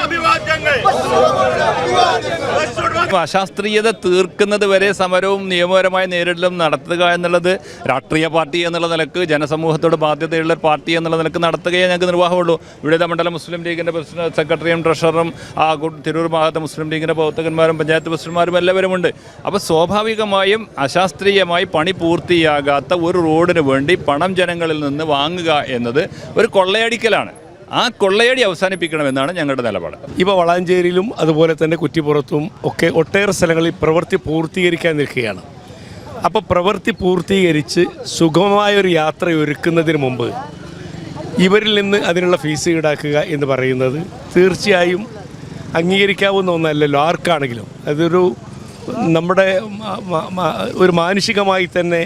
അഭിവാദ്യങ്ങൾ. അശാസ്ത്രീയത തീർക്കുന്നത് വരെ സമരവും നിയമപരമായ നേരിടലും നടത്തുക എന്നുള്ളത് രാഷ്ട്രീയ പാർട്ടി എന്നുള്ള നിലക്ക് ജനസമൂഹത്തോട് ബാധ്യതയുള്ള പാർട്ടി എന്നുള്ള നിലക്ക് നടത്തുകയേ ഞങ്ങൾക്ക് നിർവാഹമുള്ളൂ. വിവിധ മണ്ഡലം മുസ്ലിം ലീഗിൻ്റെ പ്രസിഡന്റ് സെക്രട്ടറിയും ട്രഷററും തിരൂർ ഭാഗത്തെ മുസ്ലിം ലീഗിൻ്റെ പ്രവർത്തകന്മാരും പഞ്ചായത്ത് പ്രസിഡന്റുമാരും എല്ലാവരും ഉണ്ട്. അപ്പോൾ സ്വാഭാവികമായും അശാസ്ത്രീയമായി പണി പൂർത്തിയാകാത്ത ഒരു റോഡിന് വേണ്ടി പണം ജനങ്ങളിൽ നിന്ന് വാങ്ങുക എന്നത് ഒരു കൊള്ളയടിക്കലാണ്. ആ കൊള്ളയടി അവസാനിപ്പിക്കണമെന്നാണ് ഞങ്ങളുടെ നിലപാട്. ഇപ്പോൾ വളാഞ്ചേരിയിലും അതുപോലെ തന്നെ കുറ്റിപ്പുറത്തും ഒക്കെ ഒട്ടേറെ സ്ഥലങ്ങളിൽ പ്രവൃത്തി പൂർത്തീകരിക്കാൻ നിൽക്കുകയാണ്. അപ്പോൾ പ്രവൃത്തി പൂർത്തീകരിച്ച് സുഗമമായൊരു യാത്ര ഒരുക്കുന്നതിന് മുമ്പ് ഇവരിൽ നിന്ന് അതിനുള്ള ഫീസ് ഈടാക്കുക എന്ന് പറയുന്നത് തീർച്ചയായും അംഗീകരിക്കാവുന്ന ഒന്നല്ലല്ലോ ആർക്കാണെങ്കിലും. അതൊരു നമ്മുടെ ഒരു മാനുഷികമായി തന്നെ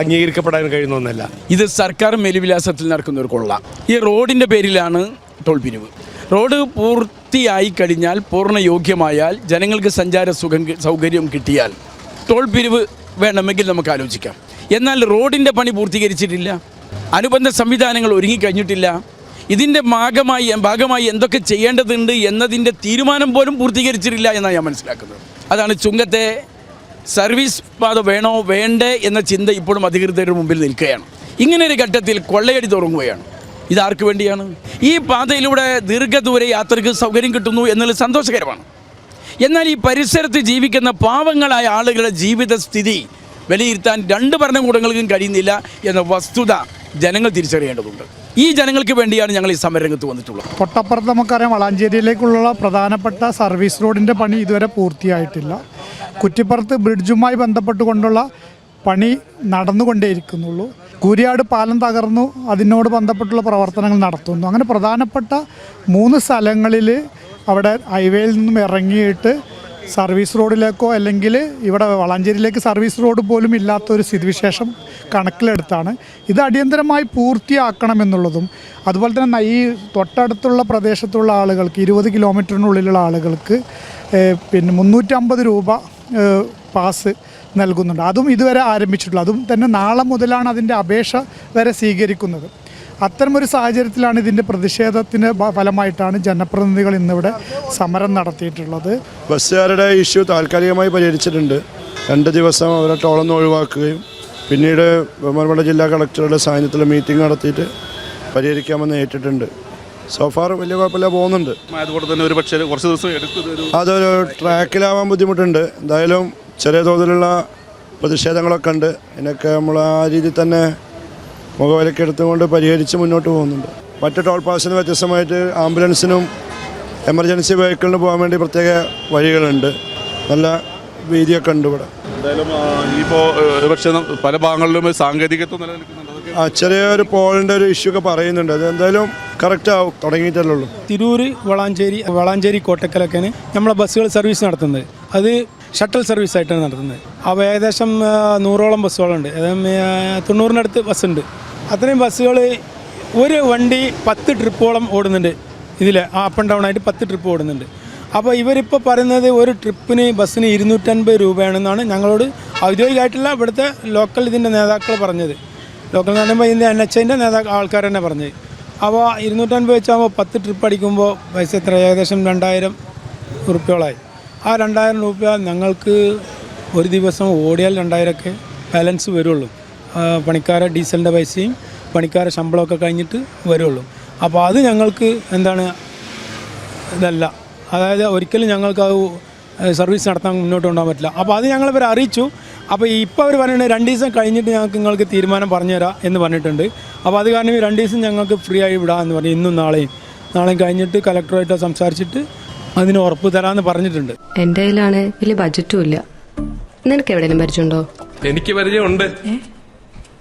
അംഗീകരിക്കപ്പെടാൻ കഴിയുന്ന ഒന്നല്ല. ഇത് സർക്കാർ മേലുവിലാസത്തിൽ നടക്കുന്ന ഒരു കൊള്ള. ഈ റോഡിൻ്റെ പേരിലാണ് ടോൾ പിരിവ്. റോഡ് പൂർത്തിയായി കഴിഞ്ഞാൽ പൂർണ്ണ യോഗ്യമായാൽ ജനങ്ങൾക്ക് സഞ്ചാര സൗകര്യം കിട്ടിയാൽ ടോൾ പിരിവ് വേണമെങ്കിൽ നമുക്ക് ആലോചിക്കാം. എന്നാൽ റോഡിൻ്റെ പണി പൂർത്തീകരിച്ചിട്ടില്ല, അനുബന്ധ സംവിധാനങ്ങൾ ഒരുങ്ങിക്കഴിഞ്ഞിട്ടില്ല. ഇതിൻ്റെ ഭാഗമായി എന്തൊക്കെ ചെയ്യേണ്ടതുണ്ട് എന്നതിൻ്റെ തീരുമാനം പോലും പൂർത്തീകരിച്ചിട്ടില്ല എന്നാണ് ഞാൻ മനസ്സിലാക്കുന്നത്. അതാണ് ചുങ്കത്തെ സർവീസ് പാത വേണോ വേണ്ടേ എന്ന ചിന്ത ഇപ്പോഴും അധികൃതരുടെ മുമ്പിൽ നിൽക്കുകയാണ്. ഇങ്ങനൊരു ഘട്ടത്തിൽ കൊള്ളയടി തുടങ്ങുകയാണ്. ഇതാർക്ക് വേണ്ടിയാണ്? ഈ പാതയിലൂടെ ദീർഘദൂര യാത്രയ്ക്ക് സൗകര്യം കിട്ടുന്നു എന്നുള്ളത് സന്തോഷകരമാണ്. എന്നാൽ ഈ പരിസരത്ത് ജീവിക്കുന്ന പാവങ്ങളായ ആളുകളുടെ ജീവിത സ്ഥിതി വിലയിരുത്താൻ രണ്ട് ഭരണകൂടങ്ങൾക്കും കഴിയുന്നില്ല എന്ന വസ്തുത ജനങ്ങൾ തിരിച്ചറിയേണ്ടതുണ്ട്. ഈ ജനങ്ങൾക്ക് വേണ്ടിയാണ് ഞങ്ങൾ ഈ സമരരംഗത്ത് വന്നിട്ടുള്ളത്. തൊട്ടപ്പുറത്ത് നമുക്കറിയാം വളാഞ്ചേരിയിലേക്കുള്ള പ്രധാനപ്പെട്ട സർവീസ് റോഡിൻ്റെ പണി ഇതുവരെ പൂർത്തിയായിട്ടില്ല. കുറ്റിപ്പുറത്ത് ബ്രിഡ്ജുമായി ബന്ധപ്പെട്ടുകൊണ്ടുള്ള പണി നടന്നുകൊണ്ടേയിരിക്കുന്നുള്ളൂ. കൂരിയാട് പാലം തകർന്നു, അതിനോട് ബന്ധപ്പെട്ടുള്ള പ്രവർത്തനങ്ങൾ നടത്തുന്നു. അങ്ങനെ പ്രധാനപ്പെട്ട 3 സ്ഥലങ്ങളിൽ അവിടെ ഹൈവേയിൽ നിന്നും ഇറങ്ങിയിട്ട് സർവീസ് റോഡിലേക്കോ അല്ലെങ്കിൽ ഇവിടെ വളാഞ്ചേരിയിലേക്ക് സർവീസ് റോഡ് പോലും ഇല്ലാത്തൊരു സ്ഥിതിവിശേഷം കണക്കിലെടുത്താണ് ഇത് അടിയന്തരമായി പൂർത്തിയാക്കണമെന്നുള്ളതും അതുപോലെ തന്നെ ഈ തൊട്ടടുത്തുള്ള പ്രദേശത്തുള്ള ആളുകൾക്ക് 20 കിലോമീറ്ററിനുള്ളിലുള്ള ആളുകൾക്ക് പിന്നെ 350 രൂപ പാസ് നൽകുന്നുണ്ട്. അതും ഇതുവരെ ആരംഭിച്ചിട്ടുള്ളൂ. അതും തന്നെ നാളെ മുതലാണ് അതിൻ്റെ അപേക്ഷ വരെ സ്വീകരിക്കുന്നത്. അത്തരമൊരു സാഹചര്യത്തിലാണ് ഇതിൻ്റെ പ്രതിഷേധത്തിന് ഫലമായിട്ടാണ് ജനപ്രതിനിധികൾ ഇന്നിവിടെ സമരം നടത്തിയിട്ടുള്ളത്. ബസ്സുകാരുടെ ഇഷ്യൂ താൽക്കാലികമായി പരിഹരിച്ചിട്ടുണ്ട്. 2 ദിവസം അവരെ ടോളൊന്ന് ഒഴിവാക്കുകയും പിന്നീട് ബഹുമാനപ്പെട്ട ജില്ലാ കളക്ടറുടെ സാന്നിധ്യത്തിൽ മീറ്റിംഗ് നടത്തിയിട്ട് പരിഹരിക്കാമെന്ന് ഏറ്റിട്ടുണ്ട്. സോഫാർ വലിയ കുഴപ്പമില്ല പോകുന്നുണ്ട്. അതുകൊണ്ട് തന്നെ ഒരു പക്ഷേ കുറച്ച് ദിവസം അതൊരു ട്രാക്കിലാവാൻ ബുദ്ധിമുട്ടുണ്ട്. എന്തായാലും ചെറിയ തോതിലുള്ള പ്രതിഷേധങ്ങളൊക്കെ ഉണ്ട്. ഇതിനൊക്കെ നമ്മൾ ആ രീതിയിൽ തന്നെ മുഖവിലയ്ക്ക് എടുത്തുകൊണ്ട് പരിഹരിച്ച് മുന്നോട്ട് പോകുന്നുണ്ട്. മറ്റ് ടോൾ പാസിന് വ്യത്യസ്തമായിട്ട് ആംബുലൻസിനും എമർജൻസി വെഹിക്കിളിന് പോകാൻ വേണ്ടി പ്രത്യേക വഴികളുണ്ട്. നല്ല വീതിയൊക്കെ ഉണ്ട് ഇവിടെ. എന്തായാലും ഇപ്പോൾ പക്ഷേ പല ഭാഗങ്ങളിലും സാങ്കേതികത്വം നിലനിൽക്കുന്നുണ്ട്. ചെറിയൊരു പോളിൻ്റെ ഒരു ഇഷ്യൂ ഒക്കെ പറയുന്നുണ്ട്. അത് എന്തായാലും കറക്റ്റ് ആവും, തുടങ്ങിയിട്ടല്ലേ ഉള്ളൂ. തിരൂർ വളാഞ്ചേരി കോട്ടക്കലൊക്കെയാണ് നമ്മളെ ബസ്സുകൾ സർവീസ് നടത്തുന്നത്. അത് ഷട്ടൽ സർവീസ് ആയിട്ടാണ് നടത്തുന്നത്. അപ്പോൾ ഏകദേശം 100ഓളം ബസ്സുകളുണ്ട്. 90-നടുത്ത് ബസ്സുണ്ട്. അത്രയും ബസ്സുകൾ ഒരു വണ്ടി 10 ട്രിപ്പോളം ഓടുന്നുണ്ട്. ഇതിൽ അപ്പ് ആൻഡ് ഡൗൺ ആയിട്ട് 10 ട്രിപ്പ് ഓടുന്നുണ്ട്. അപ്പോൾ ഇവരിപ്പോൾ പറയുന്നത് ഒരു ട്രിപ്പിന് ബസ്സിന് 250 രൂപയാണെന്നാണ് ഞങ്ങളോട് ഔദ്യോഗികമായിട്ടുള്ള ഇവിടുത്തെ ലോക്കൽ ഇതിൻ്റെ നേതാക്കൾ പറഞ്ഞത്. ലോക്കൽ എന്ന് പറയുമ്പോൾ ഇതിൻ്റെ NHIൻ്റെ ആൾക്കാർ തന്നെ പറഞ്ഞത്. അപ്പോൾ 250 വെച്ചാകുമ്പോൾ 10 ട്രിപ്പ് അടിക്കുമ്പോൾ പൈസ എത്ര? ഏകദേശം 2000 ഉറുപ്പ്യോളായി. ആ 2000 രൂപ ഞങ്ങൾക്ക് ഒരു ദിവസം ഓടിയാൽ 2000 ബാലൻസ് വരുള്ളൂ. പണിക്കാരെ ഡീസലിൻ്റെ പൈസയും പണിക്കാരെ ശമ്പളമൊക്കെ കഴിഞ്ഞിട്ട് വരുള്ളൂ. അപ്പോൾ അത് ഞങ്ങൾക്ക് എന്താണ് ഇതല്ല. അതായത് ഒരിക്കലും ഞങ്ങൾക്ക് അത് സർവീസ് നടത്താൻ മുന്നോട്ട് കൊണ്ടുപോകാൻ പറ്റില്ല. അപ്പോൾ അത് ഞങ്ങളിവരെ അറിയിച്ചു. അപ്പോൾ ഇപ്പോൾ അവർ പറയുന്നത് 2 ദിവസം കഴിഞ്ഞിട്ട് നിങ്ങൾക്ക് തീരുമാനം പറഞ്ഞുതരാം എന്ന് പറഞ്ഞിട്ടുണ്ട്. അപ്പോൾ അത് കാരണം ഈ 2 ദിവസം ഞങ്ങൾക്ക് ഫ്രീ ആയി വിടാമെന്ന് പറഞ്ഞു. ഇന്നും നാളെയും കഴിഞ്ഞിട്ട് കലക്ടറുമായിട്ട് സംസാരിച്ചിട്ട് അതിന് ഉറപ്പ് തരാമെന്ന് പറഞ്ഞിട്ടുണ്ട്. എൻ്റെ കയ്യിലാണ് വലിയ ബഡ്ജറ്റും ഇല്ല. നിനക്ക് എവിടെയെങ്കിലും പരിചയമുണ്ടോ? എനിക്ക് പരിചയമുണ്ട്.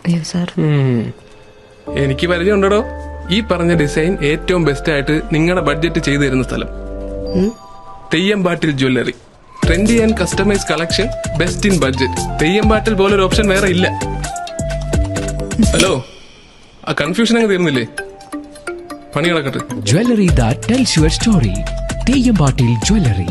അയ്യോ സാർ, എനിക്ക് പരിചയമുണ്ടോ. ഈ പറഞ്ഞ ഡിസൈൻ ഏറ്റവും ബെസ്റ്റ് ആയിട്ട് നിങ്ങളുടെ ബഡ്ജറ്റ് ചെയ്തു തരുന്ന സ്ഥലം Theyyampattil jewellery. Trendy and customise collection, best in budget. Theyyampattil പോലൊരു ഓപ്ഷൻ വേറെ ഇല്ല. ഹലോ, ആ കൺഫ്യൂഷൻ അങ്ങ് തീർന്നില്ലേ? പണി കിടക്കട്ടെ. Jewellery that tells your story. തെയ്യമ്പാട്ടിൽ jewellery.